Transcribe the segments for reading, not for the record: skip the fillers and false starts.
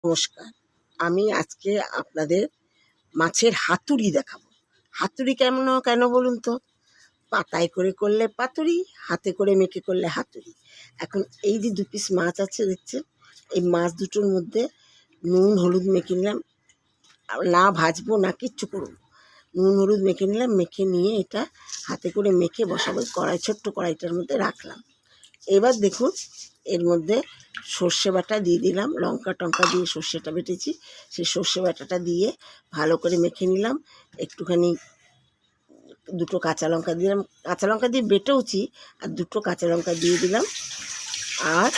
নমস্কার, আমি আজকে আপনাদের মাছের হাতুড়ি দেখাবো। হাতুড়ি কেন বলুন তো? পাতায় করে করলে পাতুড়ি, হাতে করে মেখে করলে হাতুড়ি। এখন এই যে 2 পিস মাছ আছে দেখছেন, এই মাছ দুটোর মধ্যে নুন হলুদ মেখে নিলাম, না ভাজবো না কিচ্ছু করবো। নুন হলুদ মেখে নিলাম, মেখে নিয়ে এটা হাতে করে মেখে বসাবো ছোট্ট কড়াইটার মধ্যে রাখলাম। এবার দেখুন, এর মধ্যে সর্ষে বাটা দিয়ে দিলাম, লঙ্কা টঙ্কা দিয়ে সর্ষেটা বেটেছি, সেই সর্ষে বাটাটা দিয়ে ভালো করে মেখে নিলাম। একটুখানি 2টো কাঁচা লঙ্কা দিলাম, কাঁচা লঙ্কা দিয়ে বেটেওছি, আর 2টো কাঁচা লঙ্কা দিয়ে দিলাম, আর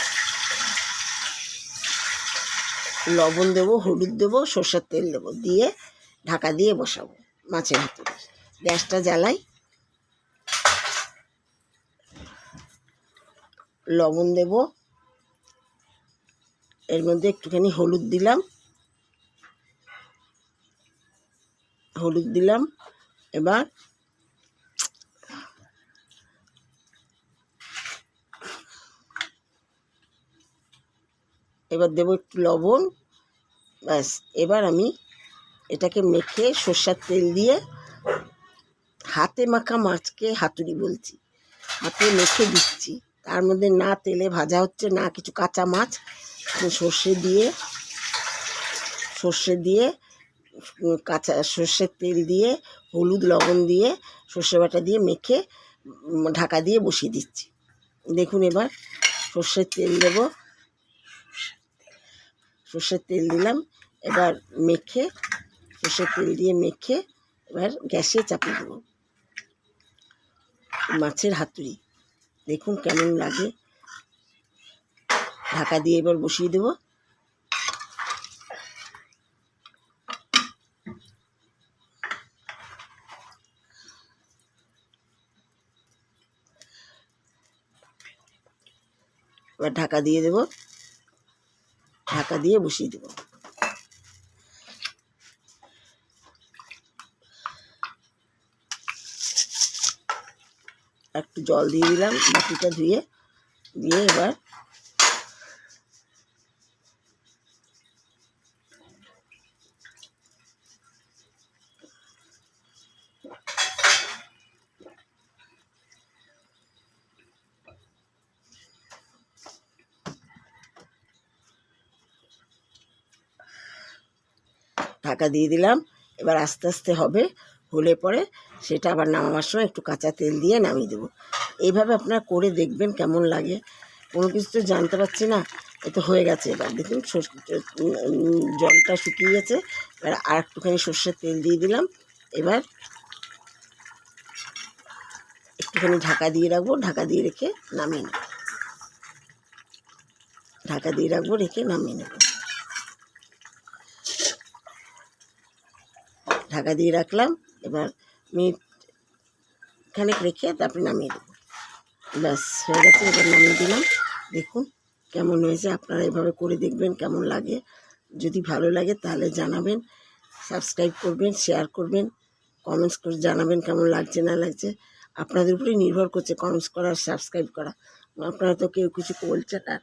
লবণ দেবো, হলুদ দেবো, সর্ষের তেল দেবো, দিয়ে ঢাকা দিয়ে বসাবো মাছের হাতুড়ি। গ্যাসটা জ্বালাই, লবণ দেব, এর মধ্যে একটুখানি হলুদ দিলাম, এবার দেবো একটু লবণ। ব্যাস, এবার আমি এটাকে মেখে সর্ষের তেল দিয়ে, হাতে মাখা মাছকে হাতুড়ি বলছি, হাতে মেখে দিচ্ছি। তার মধ্যে না তেলে ভাজা হচ্ছে না কিছু, কাঁচা মাছ। সর্ষে দিয়ে কাঁচা সর্ষের তেল দিয়ে হলুদ লবণ দিয়ে সর্ষে বাটা দিয়ে মেখে ঢাকা দিয়ে বসিয়ে দিচ্ছি। দেখুন, এবার সর্ষের তেল দেবো, সর্ষের তেল দিলাম, এবার মেখে সর্ষের তেল দিয়ে মেখে এবার গ্যাসে চাপিয়ে দেবো মাছের হাতুড়ি। দেখুন কেমন লাগে। ঢাকা দিয়ে এবার বসিয়ে দেবো। এবার ঢাকা দিয়ে দেবো, ঢাকা দিয়ে বসিয়ে দেবো। একটু জল দিয়ে দিলাম, বাটিটা ধুয়ে দিয়ে এবার ঢাকা দিয়ে দিলাম। এবার আস্তে আস্তে হলে পরে সেটা আবার নামাবার সময় একটু কাঁচা তেল দিয়ে নামিয়ে দেবো। এইভাবে আপনারা করে দেখবেন কেমন লাগে। কোনো কিছু তো জানতে পারছি না, এ তো হয়ে গেছে। এবার দেখুন জলটা শুকিয়ে গেছে। এবার আর একটুখানি সর্ষের তেল দিয়ে দিলাম। এবার একটুখানি ঢাকা দিয়ে রাখবো, ঢাকা দিয়ে রেখে নামিয়ে নেব, ঢাকা দিয়ে রাখবো, রেখে নামিয়ে নেব। ঢাকা দিয়ে রাখলাম, এবার মিনিট খানেক রেখে তারপরে নামিয়ে দেবো। ব্যাস হয়ে গেছে, এবার নামিয়ে দিলাম। দেখুন কেমন হয়েছে, আপনারা এভাবে করে দেখবেন কেমন লাগে। যদি ভালো লাগে তাহলে জানাবেন, সাবস্ক্রাইব করবেন, শেয়ার করবেন, কমেন্টস করে জানাবেন কেমন লাগছে না লাগছে। আপনাদের উপরেই নির্ভর করছে কমেন্টস করা, সাবস্ক্রাইব করা। আপনারা তো কেউ কিছু বলছে না।